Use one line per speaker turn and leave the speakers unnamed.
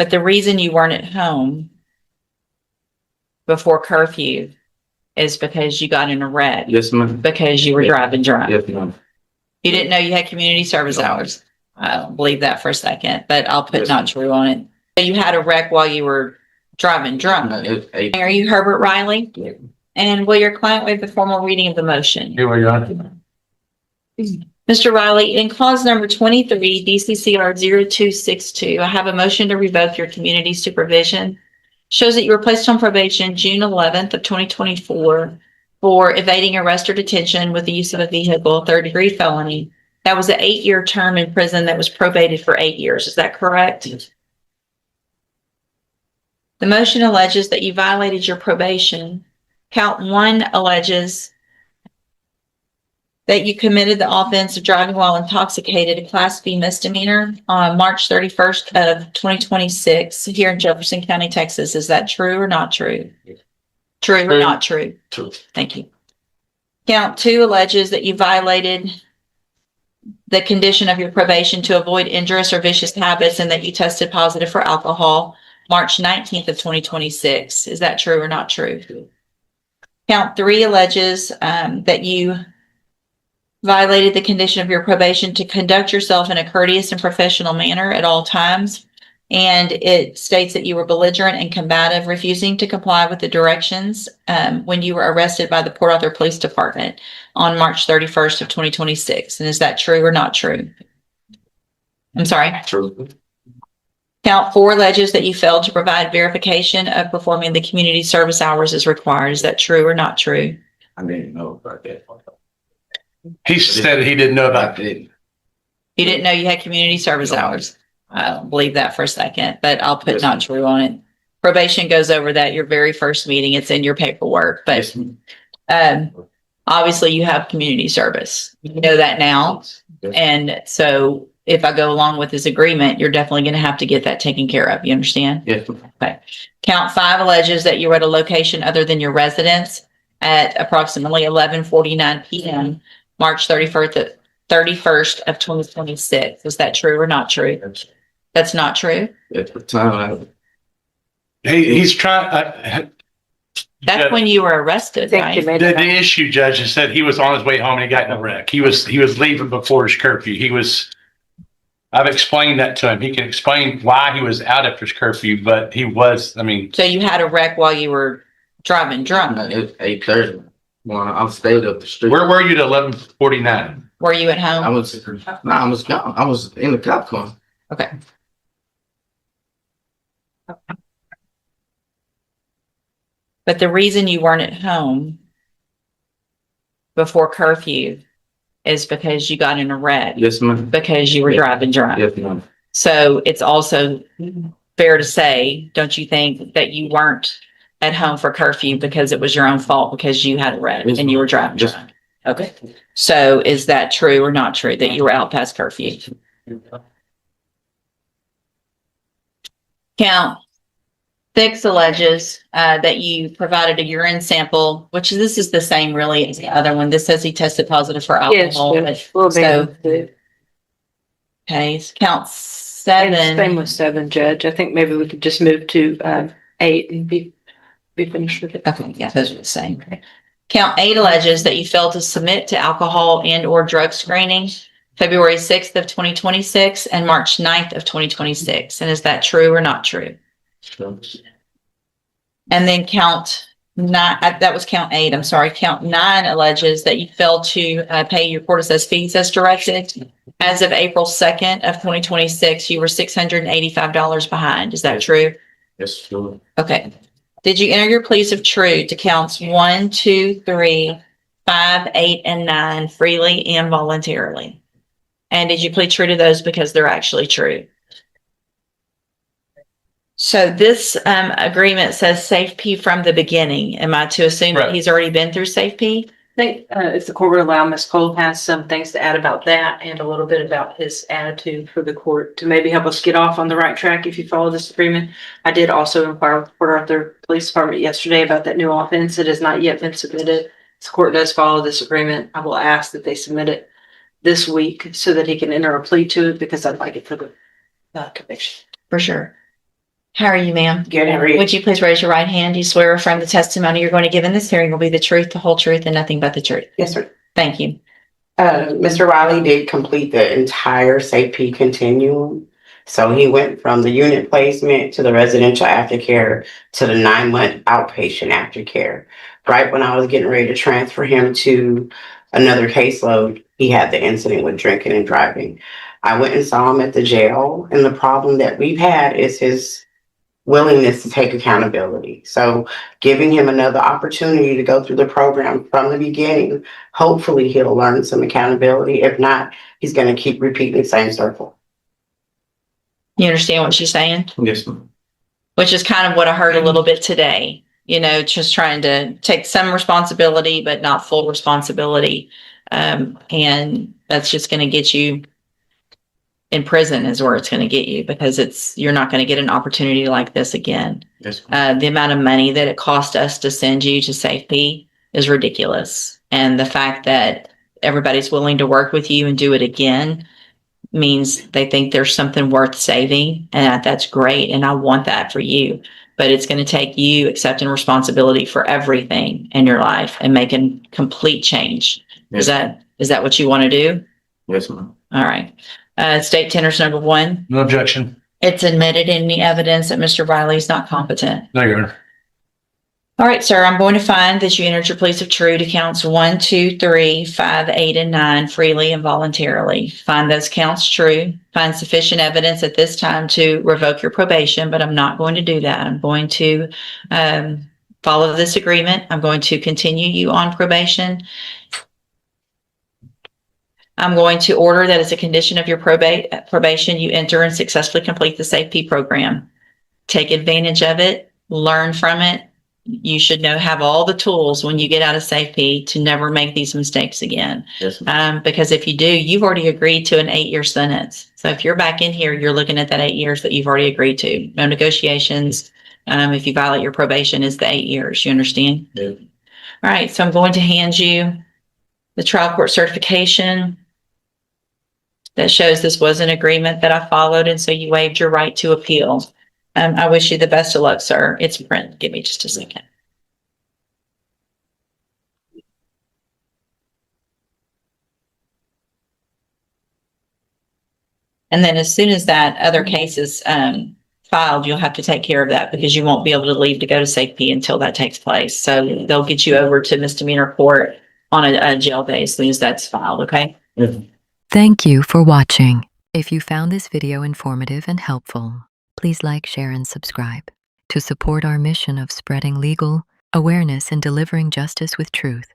But the reason you weren't at home before curfew is because you got in a wreck.
Yes, ma'am.
Because you were driving drunk.
Yes, ma'am.
You didn't know you had community service hours. I don't believe that for a second, but I'll put
Yes,
not
ma'am.
true on it. So you had a wreck while you were driving drunk. Are you Herbert Riley?
Yeah.
And will your client waive the formal reading of the motion?
Here we are.
Mr. Riley, in clause number 23, DCCR 0262, I have a motion to revoke your community supervision. Shows that you were placed on probation June 11th of 2024 for evading arrest or detention with the use of a vehicle, third-degree felony. That was an 8-year term in prison that was probated for 8 years. Is that correct?
Yes.
The motion alleges that you violated your probation. Count 1 alleges that you committed the offense of driving while intoxicated, a Class B misdemeanor, on March 31st of 2026 here in Jefferson County, Texas. Is that true or not true?
Yes.
True or not true?
True.
Thank you. Count 2 alleges that you violated the condition of your probation to avoid injurious or vicious habits and that you tested positive for alcohol March 19th of 2026. Is that true or not true? Count 3 alleges that you violated the condition of your probation to conduct yourself in a courteous and professional manner at all times. And it states that you were belligerent and combative, refusing to comply with the directions when you were arrested by the Port Arthur Police Department on March 31st of 2026. And is that true or not true? I'm sorry.
True.
Count 4 alleges that you failed to provide verification of performing the community service hours as required. Is that true or not true?
I didn't know about that.
He said he didn't know
I
about it.
didn't.
You didn't know you had community service hours. I don't believe that for a second, but I'll put
Yes,
not
ma'am.
true on it. Probation goes over that your very first meeting. It's in your paperwork, but
Yes, ma'am.
obviously you have community service. You know that now.
Yes.
And so if I go along with this agreement, you're definitely going to have to get that taken care of. You understand?
Yes, ma'am.
Okay. Count 5 alleges that you were at a location other than your residence at approximately 11:49 p.m. March 31st of 2026. Is that true or not true? That's not true.
At the time,
He's trying.
That's when you were arrested, right?
The issue, Judge, is that he was on his way home and he got in a wreck. He was leaving before his curfew. I've explained that to him. He can explain why he was out after his curfew, but he was,
So you had a wreck while you were driving drunk.
It's 8:30. When I stayed up the street.
where were you at 11:49?
Were you at
I
home?
was gone. I was in the cop car.
Okay. But the reason you weren't at home before curfew is because you got in a wreck.
Yes, ma'am.
Because you were driving drunk.
Yes, ma'am.
So it's also fair to say, don't you think, that you weren't at home for curfew because it was your own fault because you had a wreck
Yes,
and you were driving
Yes.
drunk? Okay. So is that true or not true that you were out past curfew? Count 6 alleges that you provided a urine sample, which this is the same really as the other one. This says he tested positive for alcohol.
Yes, will be.
So, okay, so count 7.
Same with 7, Judge. I think maybe we could just move to 8 and be finished with it.
Okay, yeah, those are the same. Count 8 alleges that you failed to submit to alcohol and or drug screening February 6th of 2026 and March 9th of 2026. And is that true or not true? And then count 9, that was count 8, I'm sorry. Count 9 alleges that you failed to pay your court assessed fees as directed. As of April 2nd of 2026, you were $685 behind. Is that true?
Yes, sure.
Okay. Did you enter your pleas of true to counts 1, 2, 3, 5, 8, and 9 freely and voluntarily? And did you plead true to those because they're actually true? So this agreement says Safe P from the beginning. Am I to assume that
Right.
he's already been through Safe P?
I think if the court would allow, Ms. Cole has some things to add about that and a little bit about his attitude for the court to maybe help us get off on the right track if you follow this agreement. I did also inquire with Port Arthur Police Department yesterday about that new offense. It has not yet been submitted. The court does follow this agreement. I will ask that they submit it this week so that he can enter a plea to it because I'd like it for the conviction.
For sure. How are you, ma'am?
Good, how are you?
Would you please raise your right hand? Do you swear or affirm the testimony you're going to give in this hearing will be the truth, the whole truth, and nothing but the truth?
Yes, sir.
Thank you.
Mr. Riley did complete the entire safety continuum. So he went from the unit placement to the residential aftercare to the 9-month outpatient aftercare. Right when I was getting ready to transfer him to another caseload, he had the incident with drinking and driving. I went and saw him at the jail, and the problem that we've had is his willingness to take accountability. So giving him another opportunity to go through the program from the beginning, hopefully he'll learn some accountability. If not, he's going to keep repeating the same circle.
You understand what she's saying?
Yes, ma'am.
Which is kind of what I heard a little bit today. You know, just trying to take some responsibility, but not full responsibility. And that's just going to get you in prison is where it's going to get you, because you're not going to get an opportunity like this again.
Yes, ma'am.
The amount of money that it cost us to send you to safety is ridiculous. And the fact that everybody's willing to work with you and do it again means they think there's something worth saving. And that's great. And I want that for you. But it's going to take you accepting responsibility for everything in your life and making complete change.
Yes.
Is that what you want to do?
Yes, ma'am.
All right. State tenors number 1.
No objection.
It's admitted in the evidence that Mr. Riley is not competent.
No, Your Honor.
All right, sir, I'm going to find that you entered your pleas of true to counts 1, 2, 3, 5, 8, and 9 freely and voluntarily. Find those counts true. Find sufficient evidence at this time to revoke your probation, but I'm not going to do that. I'm going to follow this agreement. I'm going to continue you on probation. I'm going to order that as a condition of your probation, you enter and successfully complete the SAFE program. Take advantage of it, learn from it. You should have all the tools when you get out of SAFE to never make these mistakes again.
Yes, ma'am.
Because if you do, you've already agreed to an 8-year sentence. So if you're back in here, you're looking at that 8 years that you've already agreed to. No negotiations. If you violate your probation, is the 8 years. You understand?
Yeah.
All right. So I'm going to hand you the trial court certification that shows this was an agreement that I followed, and so you waived your right to appeal. I wish you the best of luck, sir. It's print. Give me just a second. And then as soon as that other case is filed, you'll have to take care of that, because you won't be able to leave to go to safety until that takes place. So they'll get you over to misdemeanor court on a jail day as soon as that's filed, okay?
Yes.
Thank you for watching. If you found this video informative and helpful, please like, share, and subscribe. To support our mission of spreading legal awareness and delivering justice with truth,